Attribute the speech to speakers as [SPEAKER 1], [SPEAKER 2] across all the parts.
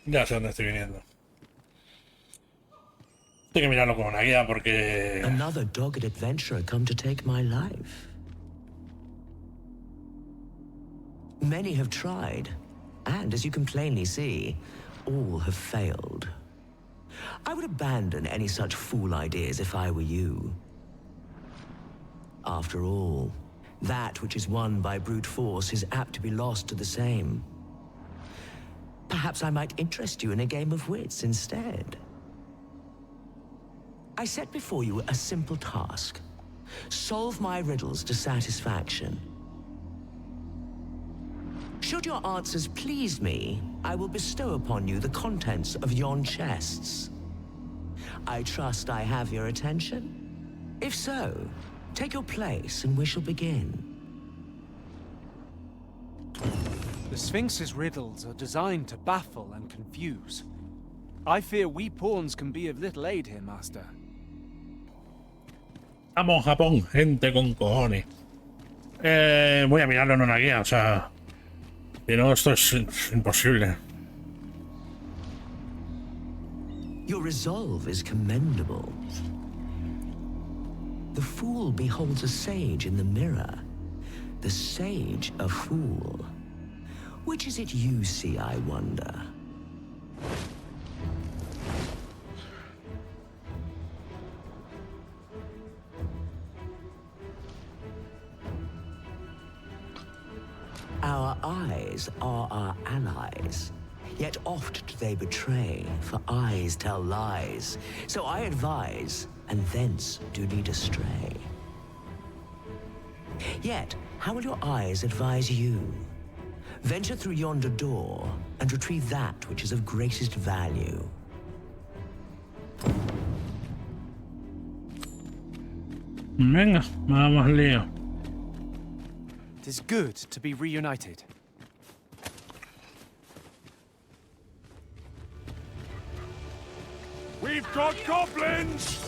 [SPEAKER 1] Ya sé dónde estoy viniendo. Tengo que mirarlo con una guía porque...
[SPEAKER 2] Another dogged adventurer come to take my life. Many have tried, and as you can plainly see, all have failed. I would abandon any such fool ideas if I were you. After all, that which is won by brute force is apt to be lost to the same. Perhaps I might interest you in a game of wits instead. I set before you a simple task. Solve my riddles to satisfaction. Should your answers please me, I will bestow upon you the contents of yon chests. I trust I have your attention? If so, take your place and we shall begin.
[SPEAKER 3] The Sphinx's riddles are designed to baffle and confuse. I fear we pawns can be of little aid here, Master.
[SPEAKER 1] Vamos, Japón, gente con cojones. Voy a mirarlo en una guía, o sea... Si no, esto es imposible.
[SPEAKER 2] Your resolve is commendable. The fool beholds a sage in the mirror. The sage a fool. Which is it you see, I wonder? Our eyes are our allies, yet oft do they betray, for eyes tell lies. So I advise, and thence do lead astray. Yet, how will your eyes advise you? Venture through yonder door, and retrieve that which is of greatest value.
[SPEAKER 1] Venga, vamos al lío.
[SPEAKER 3] It is good to be reunited.
[SPEAKER 4] We've got goblins!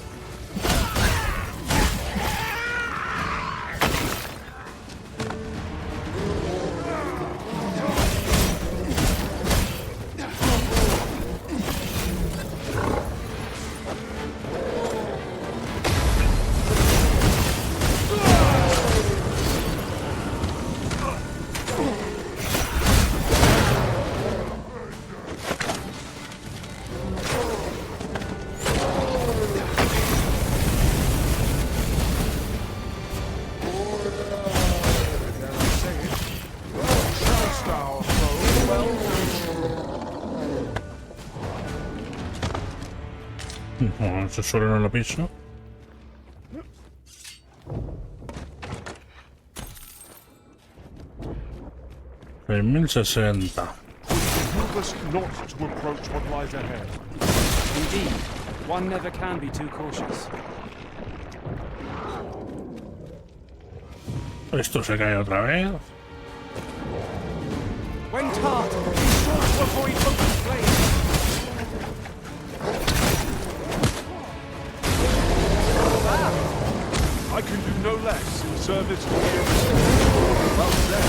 [SPEAKER 1] No, eso solo no lo piso. En 1060.
[SPEAKER 4] Move us not to approach what lies ahead.
[SPEAKER 3] Indeed, one never can be too cautious.
[SPEAKER 1] Esto se cae otra vez.
[SPEAKER 3] When tart, be sure to avoid open flames.
[SPEAKER 4] I can do no less in service to the innocent. Well said.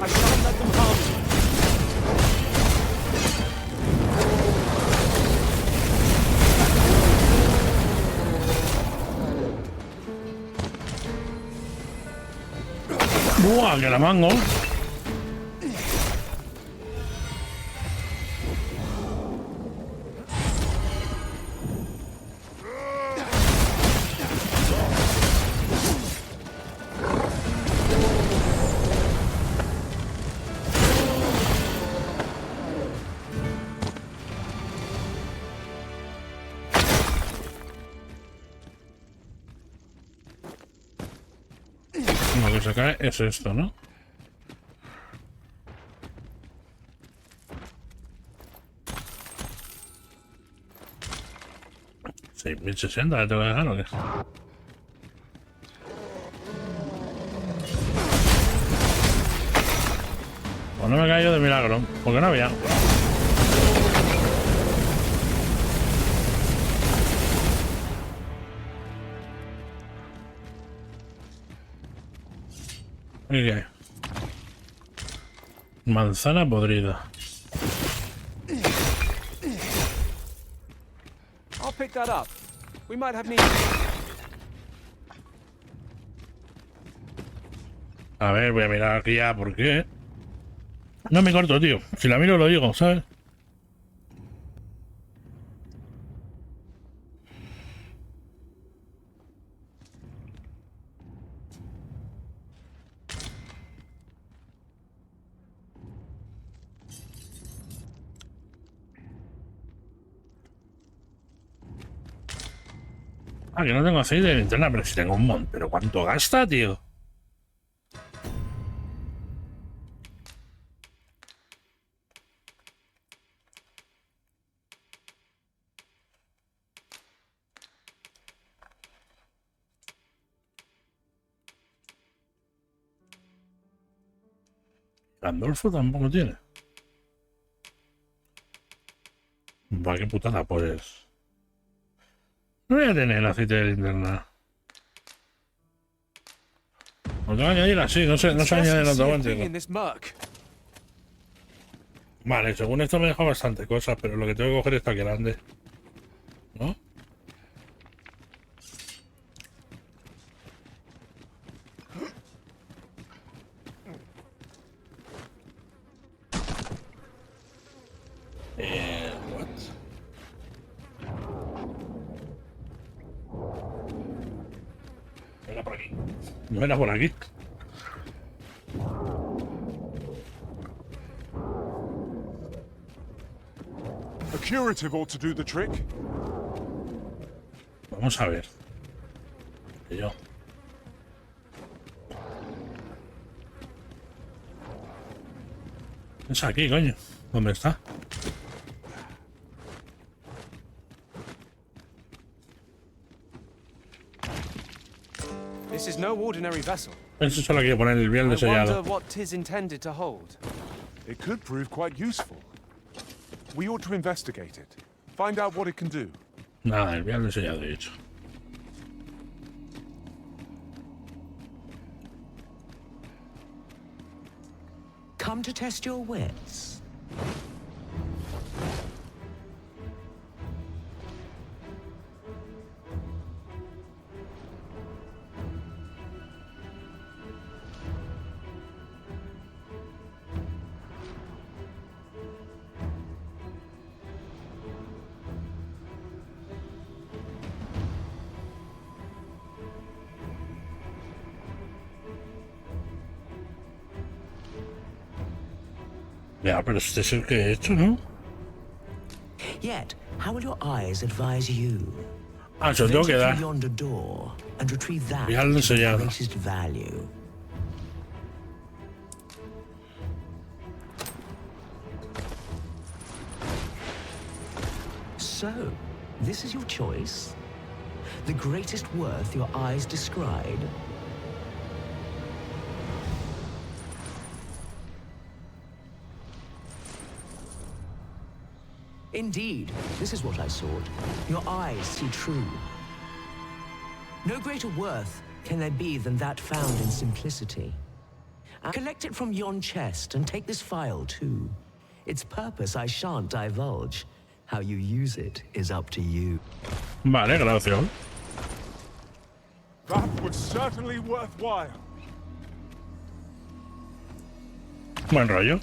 [SPEAKER 3] I shan't let them harm you.
[SPEAKER 1] ¡Buah, que la mango! Lo que se cae es esto, ¿no? ¿6060 le tengo que dejar o qué? Pues no me he caído de milagro, porque no había. ¿Qué hay? Manzana podrida.
[SPEAKER 3] I'll pick that up. We might have need.
[SPEAKER 1] A ver, voy a mirar aquí ya, ¿por qué? No me corto, tío. Si la miro lo digo, ¿sabes? Ah, que no tengo aceite de linterna, pero si tengo un montón. ¿Pero cuánto gasta, tío? Gandolfo tampoco tiene. Va, qué putada, pues. No voy a tener el aceite de linterna. Lo tengo que añadir así, no se añade el automático. Vale, según esto me deja bastante cosas, pero lo que tengo que coger está grande. ¿No? What? Era por aquí. No era por aquí.
[SPEAKER 4] A curative ought to do the trick.
[SPEAKER 1] Vamos a ver. Que yo. Es aquí, coño. ¿Dónde está?
[SPEAKER 3] This is no ordinary vessel.
[SPEAKER 1] Eso solo quiero poner el bien
[SPEAKER 3] I
[SPEAKER 1] sellado.
[SPEAKER 3] wonder what 'tis intended to hold.
[SPEAKER 4] It could prove quite useful. We ought to investigate it. Find out what it can do.
[SPEAKER 1] Nada, el bien sellado he hecho.
[SPEAKER 2] Come to test your wits.
[SPEAKER 1] Ya, pero este es el que he hecho, ¿no?
[SPEAKER 2] Yet, how will your eyes advise you?
[SPEAKER 1] Ah, se lo tengo que
[SPEAKER 2] Venture
[SPEAKER 1] dar.
[SPEAKER 2] through yonder door and retrieve that
[SPEAKER 1] Ya lo he
[SPEAKER 2] of the
[SPEAKER 1] enseñado.
[SPEAKER 2] greatest value. So, this is your choice? The greatest worth your eyes descried? Indeed, this is what I sought. Your eyes see true. No greater worth can there be than that found in simplicity. Collect it from yon chest and take this file too. Its purpose I shan't divulge. How you use it is up to you.
[SPEAKER 1] Vale, gracias.
[SPEAKER 4] That was certainly worthwhile.
[SPEAKER 1] Buen rollo.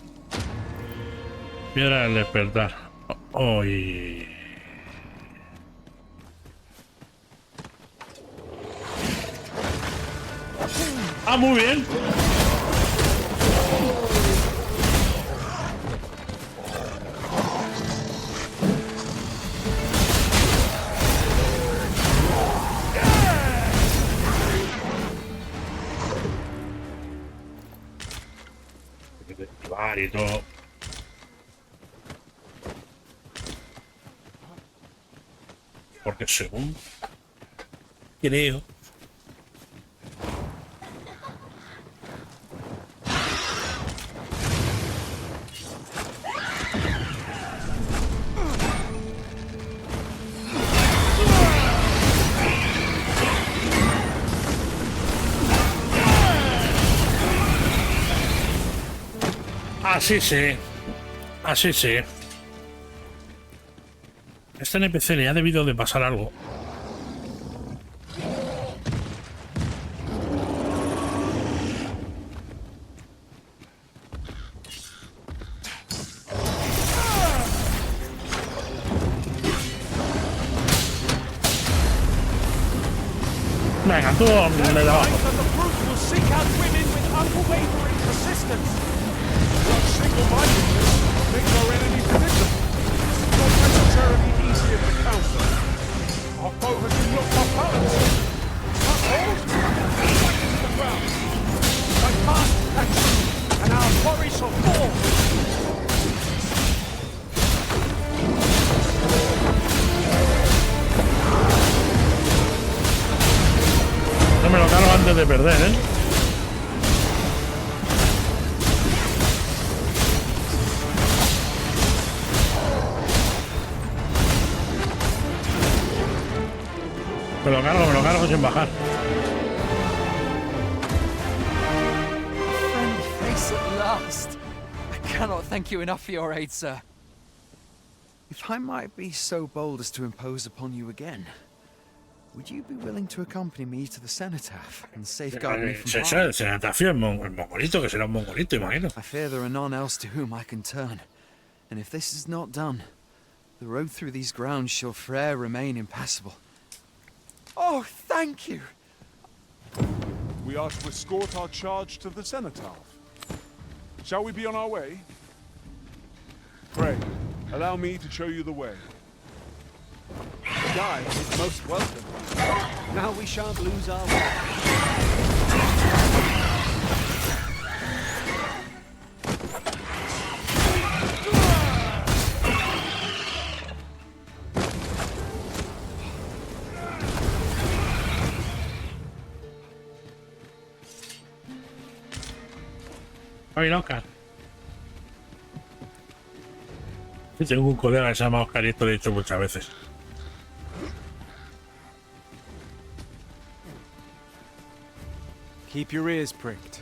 [SPEAKER 1] Piedra del despertar. Hoy. Ah, muy bien. Y todo. Porque según creo Así sí. Así sí. Este NPC le ha debido de pasar algo. Venga, tú de abajo.
[SPEAKER 3] That the brute will seek out women with unwavering persistence.
[SPEAKER 4] Such single-mindedness makes our enemy predictable. Not necessarily easy to counter. Our foe has been looked off balance. Not hold. Fight to the ground. My fast and true, and our quarry shall fall.
[SPEAKER 1] No me lo cargo antes de perder, ¿eh? Me lo cargo sin bajar.
[SPEAKER 5] Friendly face at last. I cannot thank you enough for your aid, sir.
[SPEAKER 6] If I might be so bold as to impose upon you again, would you be willing to accompany me to the cenotaph and safeguard me from harm?
[SPEAKER 1] El cenotafio, el mongolito, que será un mongolito, imagino.
[SPEAKER 6] I fear there are none else to whom I can turn, and if this is not done, the road through these grounds shall forever remain impassable. Oh, thank you!
[SPEAKER 4] We are to escort our charge to the cenotaph. Shall we be on our way? Pray, allow me to show you the way.
[SPEAKER 3] The guide is most welcome. Now we shan't lose our way.
[SPEAKER 1] Ay, Oscar. Sí, tengo un colega que se llama Oscar y esto lo he dicho muchas veces.
[SPEAKER 3] Keep your ears pricked.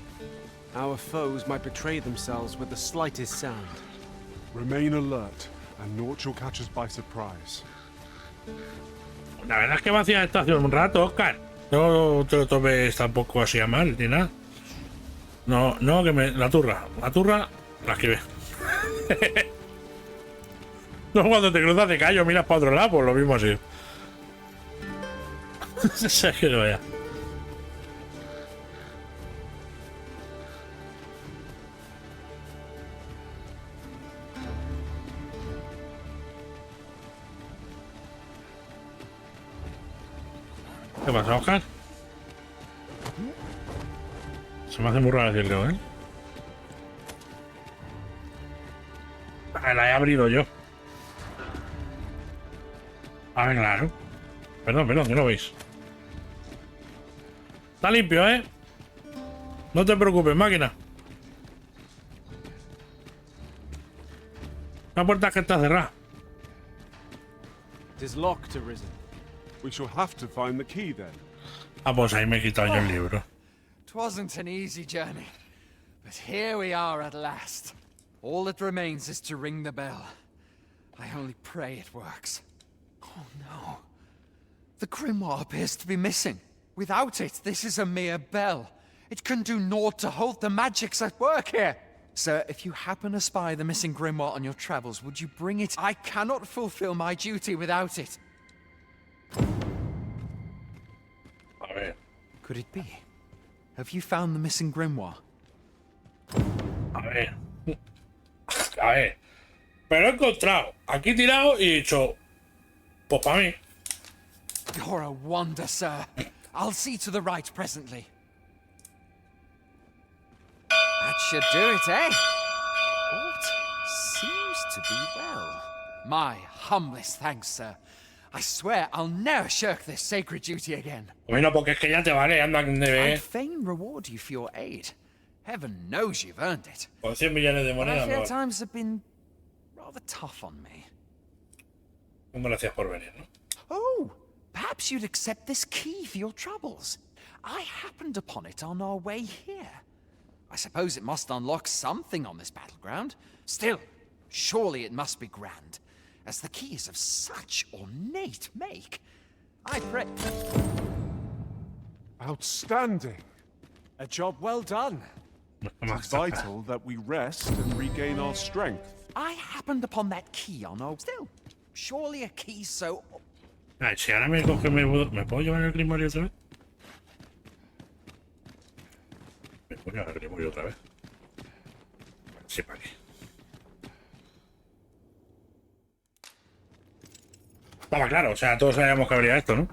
[SPEAKER 3] Our foes might betray themselves with the slightest sound.
[SPEAKER 4] Remain alert, and naught shall catch us by surprise.
[SPEAKER 1] La verdad es que vacía esta estación un rato, Oscar. No te lo tomes tampoco así a mal, ni nada. No, no, que me... La turra la esquivé. No, cuando te cruzas de callo miras para otro lado, pues lo mismo así. Es que no vea. ¿Qué pasa, Oscar? Se me hace muy raro decirlo, ¿eh? La he abrido yo. A ver, claro. Perdón, que no veis. Está limpio, ¿eh? No te preocupes, máquina. La puerta que está cerrada.
[SPEAKER 3] It is locked, Arisen.
[SPEAKER 4] We shall have to find the key then.
[SPEAKER 1] Ah, pues ahí me he quitado yo el libro.
[SPEAKER 5] 'Twasn't an easy journey, but here we are at last. All that remains is to ring the bell. I only pray it works. Oh no. The grimoire appears to be missing. Without it, this is a mere bell. It can do naught to halt the magics at work here. Sir, if you happen to spy the missing grimoire on your travels, would you bring it? I cannot fulfill my duty without it.
[SPEAKER 1] A ver.
[SPEAKER 6] Could it be? Have you found the missing grimoire?
[SPEAKER 1] A ver. A ver. Pero he encontrado aquí tirado y he dicho, pues para mí.
[SPEAKER 5] You're a wonder, sir. I'll see to the right presently. That should do it, eh? All seems to be well. My humblest thanks, sir. I swear I'll never shirk this sacred duty again.
[SPEAKER 1] Bueno, porque es que ya te vale, anda que
[SPEAKER 6] I'd
[SPEAKER 1] debe.
[SPEAKER 6] fain reward you for your aid. Heaven knows you've earned it.
[SPEAKER 1] Con 100 millones de
[SPEAKER 6] But I
[SPEAKER 1] monedas,
[SPEAKER 6] fear
[SPEAKER 1] no.
[SPEAKER 6] times have been rather tough on me.
[SPEAKER 1] Gracias por venir, ¿no?
[SPEAKER 6] Oh, perhaps you'd accept this key for your troubles. I happened upon it on our way here. I suppose it must unlock something on this battleground. Still, surely it must be grand, as the key is of such ornate make. I pray...
[SPEAKER 4] Outstanding.
[SPEAKER 3] A job well done.
[SPEAKER 4] It's vital that we rest and regain our strength.
[SPEAKER 6] I happened upon that key on our... Still, surely a key so...
[SPEAKER 1] Ay, si ahora me coge, ¿me puedo llevar el grimorio otra vez? Me puedo llevar el grimorio otra vez. Sí, para qué. Estaba claro, o sea, todos sabíamos que habría esto, ¿no?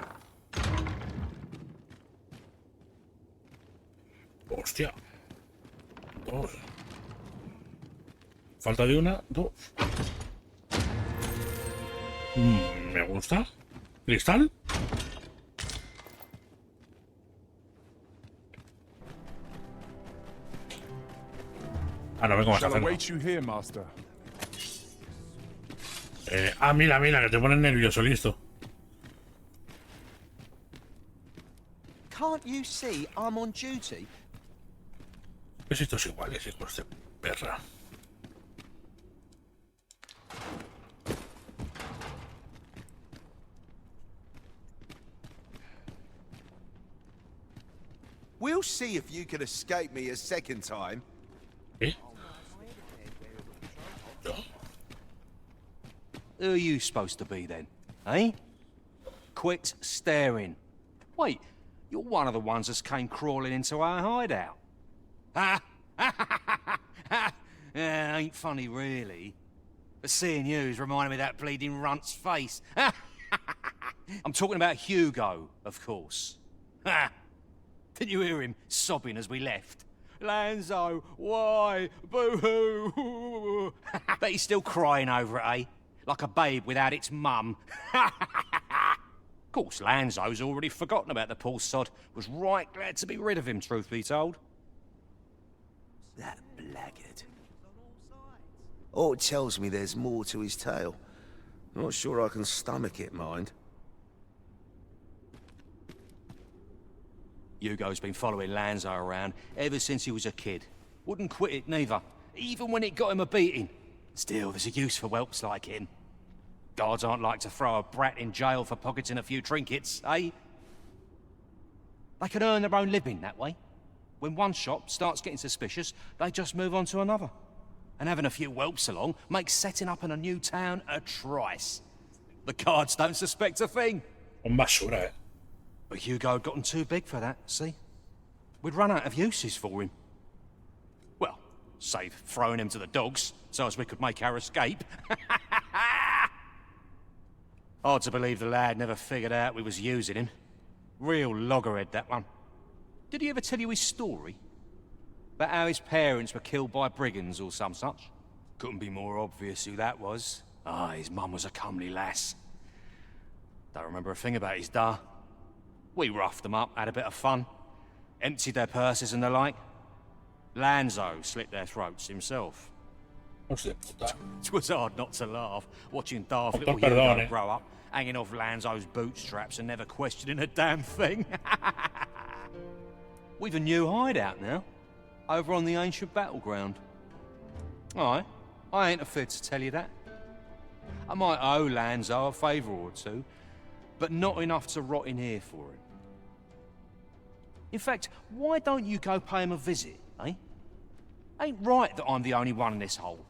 [SPEAKER 1] Hostia. 2. Falta de una, 2. Me gusta. ¿Cristal? Ah, no, ve cómo está
[SPEAKER 4] Shall
[SPEAKER 1] haciendo.
[SPEAKER 4] await you here, master.
[SPEAKER 1] Mira, que te pones nervioso, listo.
[SPEAKER 7] Can't you see I'm on duty?
[SPEAKER 1] ¿Qué es estos iguales, hijos de perra?
[SPEAKER 8] We'll see if you can escape me a second time.
[SPEAKER 1] ¿Eh? ¿Yo?
[SPEAKER 9] Who are you supposed to be then, eh? Quit staring. Wait, you're one of the ones that came crawling into our hideout. Ha! Ain't funny really. But seeing you's reminded me of that bleeding runt's face. I'm talking about Hugo, of course. Ha! Didn't you hear him sobbing as we left? Lanzo, why? Boo-hoo! Bet he's still crying over it, eh? Like a babe without its mum. Of course, Lanzo's already forgotten about the poor sod. Was right glad to be rid of him, truth be told.
[SPEAKER 8] That blackguard. Oh, it tells me there's more to his tale. Not sure I can stomach it, mind.
[SPEAKER 9] Hugo's been following Lanzo around ever since he was a kid. Wouldn't quit it neither, even when it got him a beating. Still, there's a use for whelps like him. Guards aren't like to throw a brat in jail for pocketing a few trinkets, eh? They can earn their own living that way. When one shop starts getting suspicious, they just move on to another. And having a few whelps along makes setting up in a new town a trice. The guards don't suspect a thing.
[SPEAKER 1] Un basura, eh.
[SPEAKER 9] But Hugo had gotten too big for that, see? We'd run out of uses for him. Well, save throwing him to the dogs, so as we could make our escape. Hard to believe the lad never figured out we was using him. Real loggerhead, that one. Did he ever tell you his story? About how his parents were killed by brigands or some such? Couldn't be more obvious who that was. Ah, his mum was a comely lass. Don't remember a thing about his da. We roughed them up, had a bit of fun. Emptied their purses and the like. Lanzo slit their throats himself.
[SPEAKER 1] Hostia puta.
[SPEAKER 9] It was hard not to laugh, watching daft little
[SPEAKER 1] Perdón,
[SPEAKER 9] Hugo
[SPEAKER 1] eh.
[SPEAKER 9] grow up, hanging off Lanzo's bootstraps and never questioning a damn thing. We've a new hideout now, over on the ancient battleground. Aye, I ain't afraid to tell you that. I might owe Lanzo a favour or two, but not enough to rot in here for him. In fact, why don't you go pay him a visit, eh? Ain't right that I'm the only one in this hole.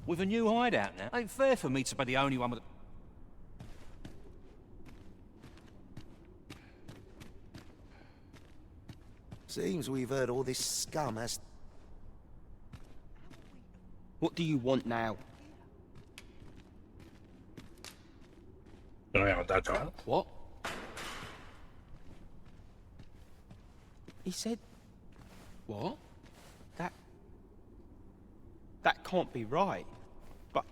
[SPEAKER 9] With a new hideout now, ain't fair for me to be the only one with...
[SPEAKER 8] Seems we've heard all this scum has...
[SPEAKER 7] What do you want now?
[SPEAKER 1] Te lo voy a contar, chaval.
[SPEAKER 7] What? He said... What? That can't be right. But...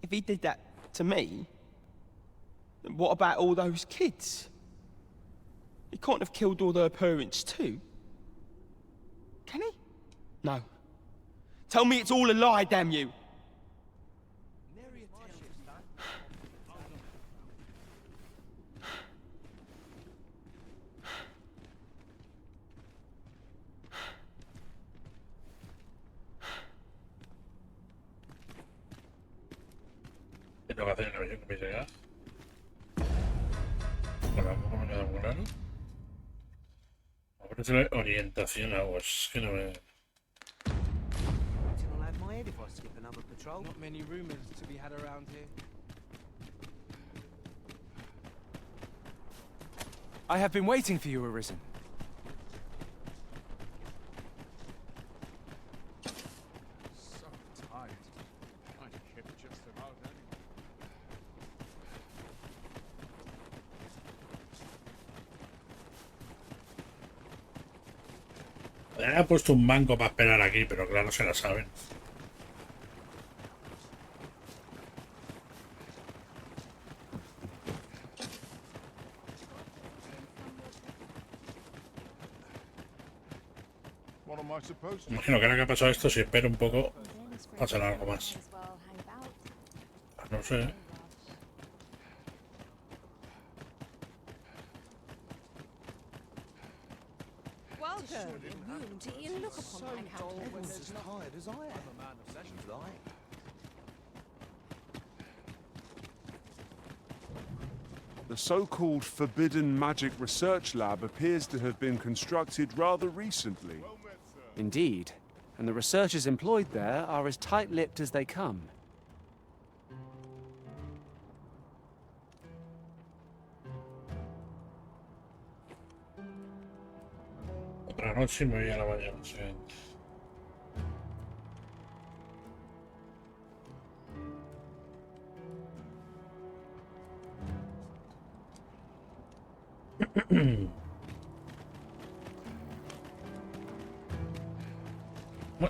[SPEAKER 7] if he did that to me... then what about all those kids? He can't have killed all their parents too. Can he? No. Tell me it's all a lie, damn you!
[SPEAKER 1] tengo que hacer en la misión que me llega. Bueno, tampoco me queda muy claro. Ofrece orientación a vos, es que no me...
[SPEAKER 3] Not many rumors to be had around here. I have been waiting for you, Arisen.
[SPEAKER 4] So tired. I kept just about anyone.
[SPEAKER 1] Le he puesto un banco para esperar aquí, pero claro, se la saben.
[SPEAKER 4] What am I supposed to do?
[SPEAKER 1] Imagino que ahora que ha pasado esto, si espero un poco, pasará algo más. No sé.
[SPEAKER 10] Welcome. Do you look upon my countenance?
[SPEAKER 8] As tired as I am. I'm a man of sessions, like.
[SPEAKER 4] The so-called Forbidden Magic Research Lab appears to have been constructed rather recently.
[SPEAKER 3] Indeed, and the researchers employed there are as tight-lipped as they come.
[SPEAKER 1] Otra noche y me voy a la mañana siguiente.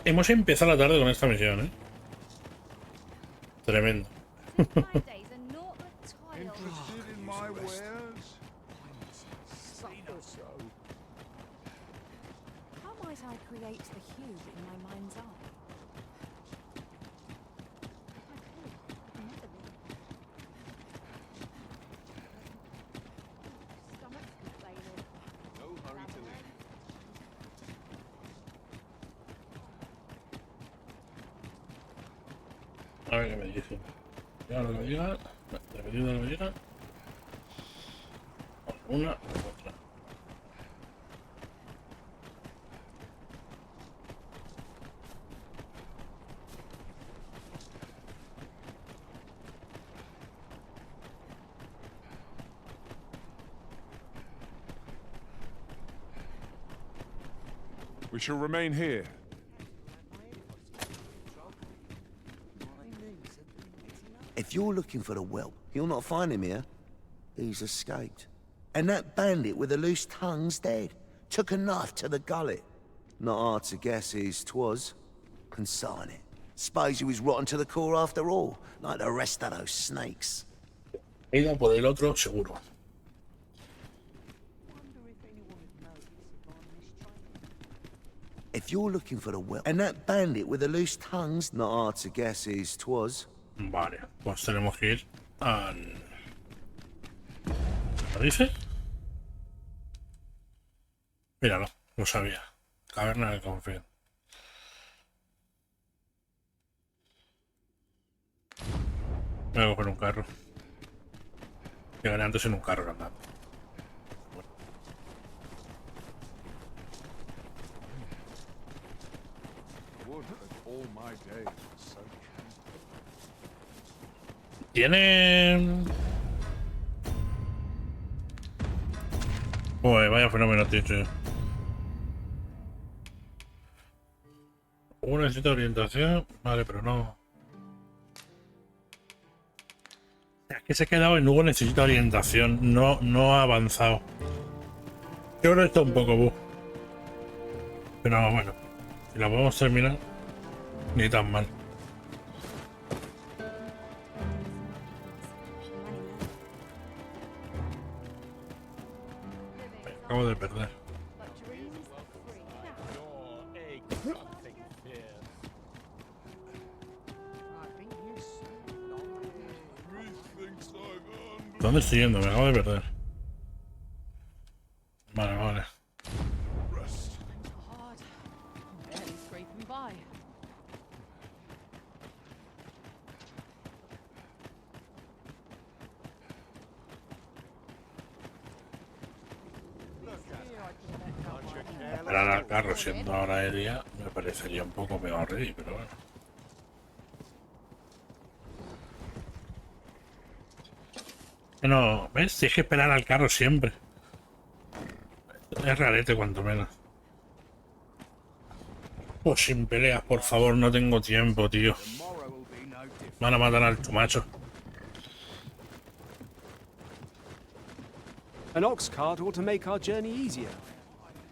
[SPEAKER 1] Hemos empezado la tarde con esta misión, ¿eh? Tremendo.
[SPEAKER 4] Interested in my wares?
[SPEAKER 10] How might I create the hue in my mind's eye?
[SPEAKER 4] No hurry to leave.
[SPEAKER 1] A ver qué me dice. Ya lo que me diga. Dependiendo de lo que me diga. Una u otra.
[SPEAKER 4] We shall remain here.
[SPEAKER 8] If you're looking for the whelp, you'll not find him here. He's escaped. And that bandit with the loose tongue's dead. Took a knife to the gullet. Not hard to guess whose 'twas. Consign it. Suppose he was rotten to the core after all, like the rest of those snakes.
[SPEAKER 1] He ido por el otro, seguro.
[SPEAKER 8] If you're looking for the whelp, and that bandit with the loose tongue's not hard to guess whose 'twas.
[SPEAKER 1] Vale, pues tenemos que ir al... ¿Lo dice? Míralo, lo sabía. Caverna del Confío. Voy a coger un carro. Llegaré antes en un carro andando.
[SPEAKER 4] Would that all my days were so
[SPEAKER 1] Tiene... Uy, vaya fenómeno, tío. Necesita orientación. Vale, pero no. Es que se ha quedado en Hugo necesita orientación. No ha avanzado. Yo creo que está un poco bug. Pero bueno, si la podemos terminar, ni tan mal. Me acabo de perder. ¿Dónde estoy yendo? Me acabo de perder. Vale, vale. Esperar al carro siendo ahora de día me parecería un poco peor ready, pero bueno. No, ¿ves? Tienes que esperar al carro siempre. Es rarete cuanto menos. Pues sin peleas, por favor, no tengo tiempo, tío. Van a matar al chumacho.
[SPEAKER 3] An ox cart ought to make our journey easier.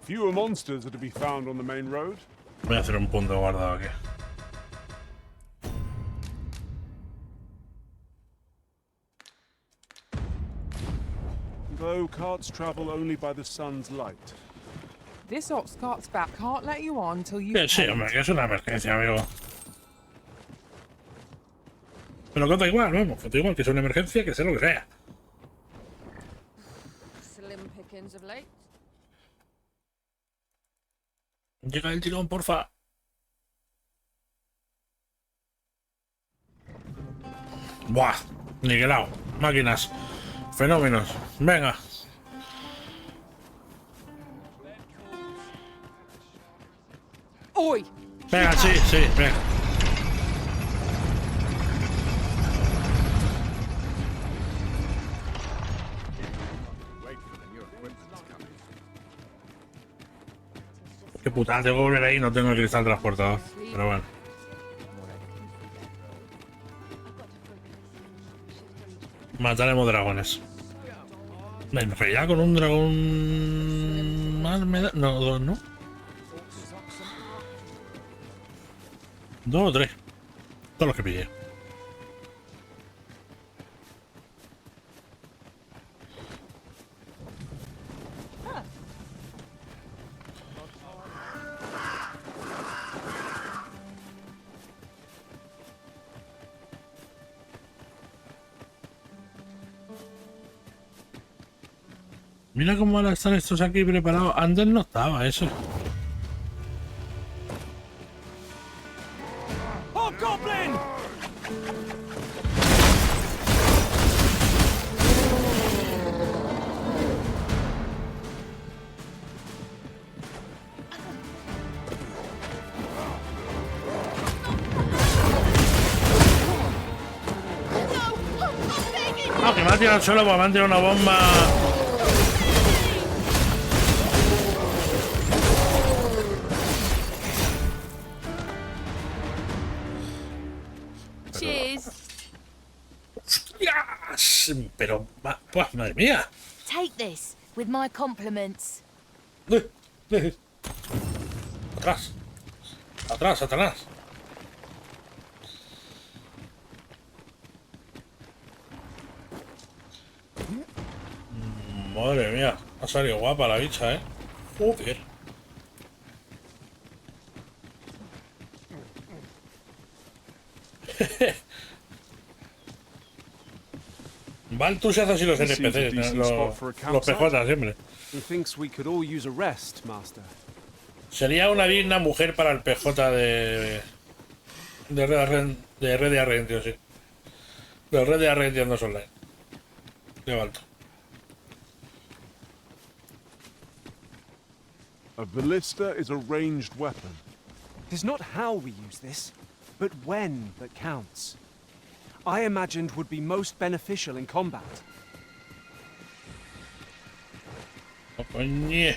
[SPEAKER 4] Fewer monsters are to be found on the main road.
[SPEAKER 1] Voy a hacer un punto guardado aquí.
[SPEAKER 4] Though carts travel only by the sun's light.
[SPEAKER 11] This ox cart's back can't let you on till you.
[SPEAKER 1] Sí, hombre, que es una emergencia, amigo. Pero que da igual, vamos, que da igual que es una emergencia, que sea lo que sea.
[SPEAKER 10] Slim pickings of late.
[SPEAKER 1] Llega el tirón, porfa. Buah, niquelado. Máquinas. Fenómenos. Venga.
[SPEAKER 11] Oi!
[SPEAKER 1] Venga, sí, sí, venga. Qué putada, tengo que volver ahí, no tengo el cristal transportador. Pero bueno. Mataremos dragones. En realidad con un dragón más me da... No, dos, ¿no? 2 o 3. Todos los que pillé. Mira cómo ahora están estos aquí preparados. Antes no estaba eso.
[SPEAKER 3] Oh, Goblin!
[SPEAKER 1] Ah, que me ha tirado al suelo, pues me han tirado una bomba. Pero, pues, madre mía.
[SPEAKER 12] Take this with my compliments.
[SPEAKER 1] Atrás. Atrás, Satanás. Madre mía. Ha salido guapa la bicha, Joder. Baltus hace así los NPCs, los PJ siempre. Sería una digna mujer para el PJ de Red de Arrentios, sí. De Red de Arrentios no online. De Balto.
[SPEAKER 4] A ballista is a ranged weapon.
[SPEAKER 3] It is not how we use this, but when that counts. I imagined would be most beneficial in combat.
[SPEAKER 1] Oh, coño.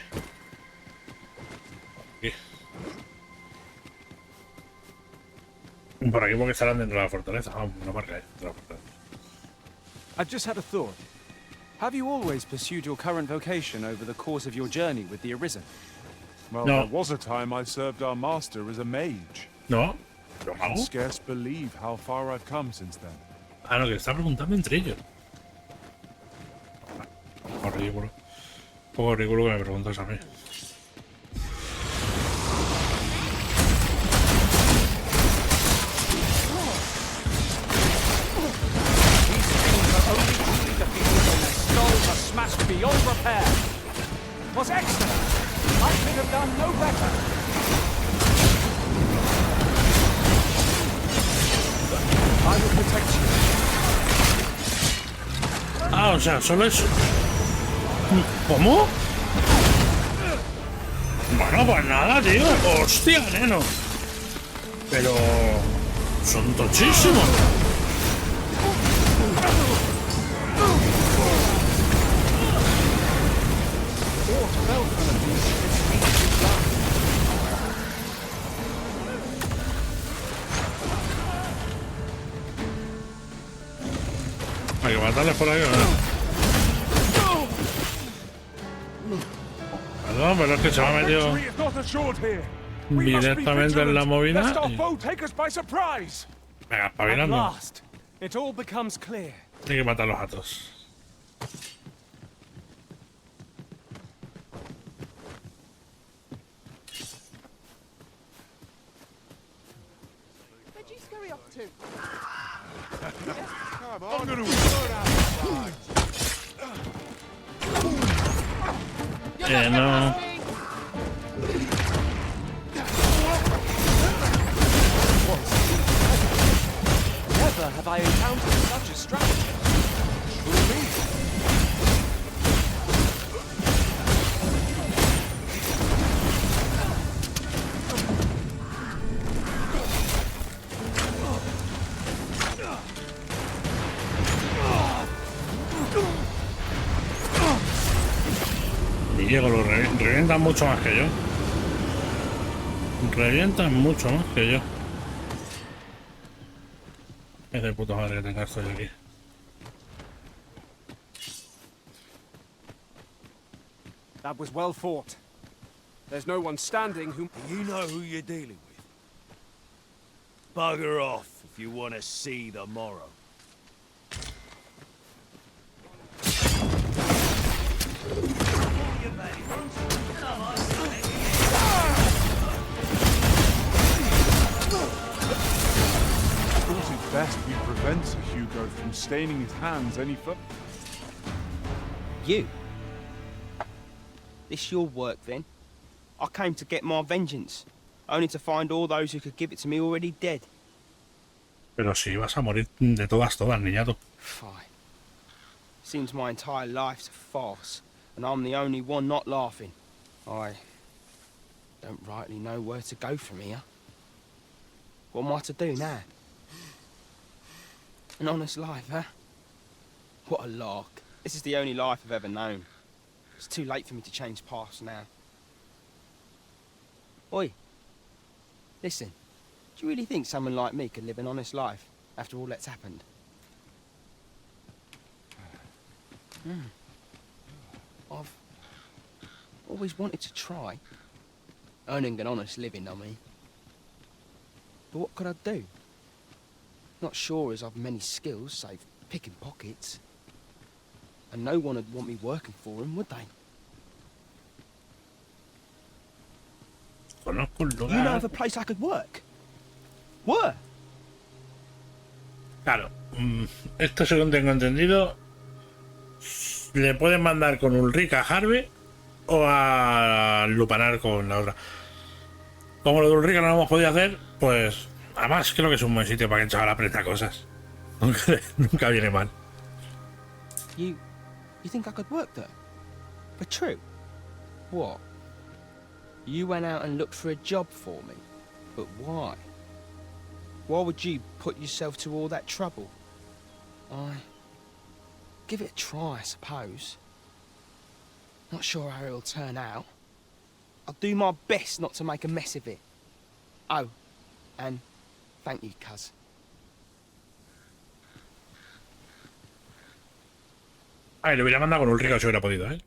[SPEAKER 1] Por aquí porque estarán dentro de la fortaleza. Ah, una marca dentro de la fortaleza.
[SPEAKER 3] I've just had a thought. Have you always pursued your current vocation over the course of your journey with the Arisen?
[SPEAKER 4] Well,
[SPEAKER 1] No.
[SPEAKER 4] there was a time I served our master as a mage.
[SPEAKER 1] No.
[SPEAKER 4] I can scarce believe how far I've come since then.
[SPEAKER 1] Ah, no, que está preguntando entre ellos. Un poco ridículo. Un poco ridículo que me preguntas a mí.
[SPEAKER 3] Skulls are smashed beyond repair. Was excellent. I could have done no better. I will protect you.
[SPEAKER 1] Ah, o sea, solo eso. ¿Cómo? Bueno. Bueno, pues nada, tío. Hostia, neno. Pero... son tochísimos. Hay que matarles por ahí, ¿no? Perdón, pero es que se me ha metido directamente en la movida. Venga, espabilando.
[SPEAKER 3] It all becomes clear.
[SPEAKER 1] Hay que matarlos a todos.
[SPEAKER 11] Where'd you scurry off to?
[SPEAKER 4] I'm gonna burn out.
[SPEAKER 1] No.
[SPEAKER 3] Never have I encountered such a strategy.
[SPEAKER 1] Y llego, lo revientan mucho más que yo. Revientan mucho más que yo. Es de puta madre que tenga esto yo aquí.
[SPEAKER 3] That was well fought. There's no one standing who...
[SPEAKER 13] You know who you're dealing with. Bugger off if you want to see the morrow.
[SPEAKER 4] Best we prevent Hugo from staining his hands any further.
[SPEAKER 7] You? This your work, then? I came to get my vengeance, only to find all those who could give it to me already dead.
[SPEAKER 1] Pero si vas a morir de todas, niñato.
[SPEAKER 7] Fine. Seems my entire life's a farce, and I'm the only one not laughing. I don't rightly know where to go from here. What am I to do now? An honest life, huh? What a lark. This is the only life I've ever known. It's too late for me to change paths now. Oi. Listen, do you really think someone like me could live an honest life after all that's happened? I've always wanted to try. Earning an honest living, I mean. But what could I do? Not sure as I've many skills, save picking pockets. And no one would want me working for him, would they?
[SPEAKER 1] Conozco un lugar.
[SPEAKER 7] You know of a place I could work? Where?
[SPEAKER 1] Claro. Esto, según tengo entendido, le pueden mandar con Ulrika a Harvey o a lupanar con la otra. Como lo de Ulrika no lo hemos podido hacer, pues además creo que es un buen sitio para que el chaval aprenda cosas. Nunca viene mal.
[SPEAKER 7] You think I could work there? For true? What? You went out and looked for a job for me? But why? Why would you put yourself to all that trouble? Give it a try, I suppose. Not sure how it'll turn out. I'll do my best not to make a mess of it. Oh, and thank you, cuz.
[SPEAKER 1] Ay, le hubiera mandado con Ulrika si hubiera podido, ¿eh?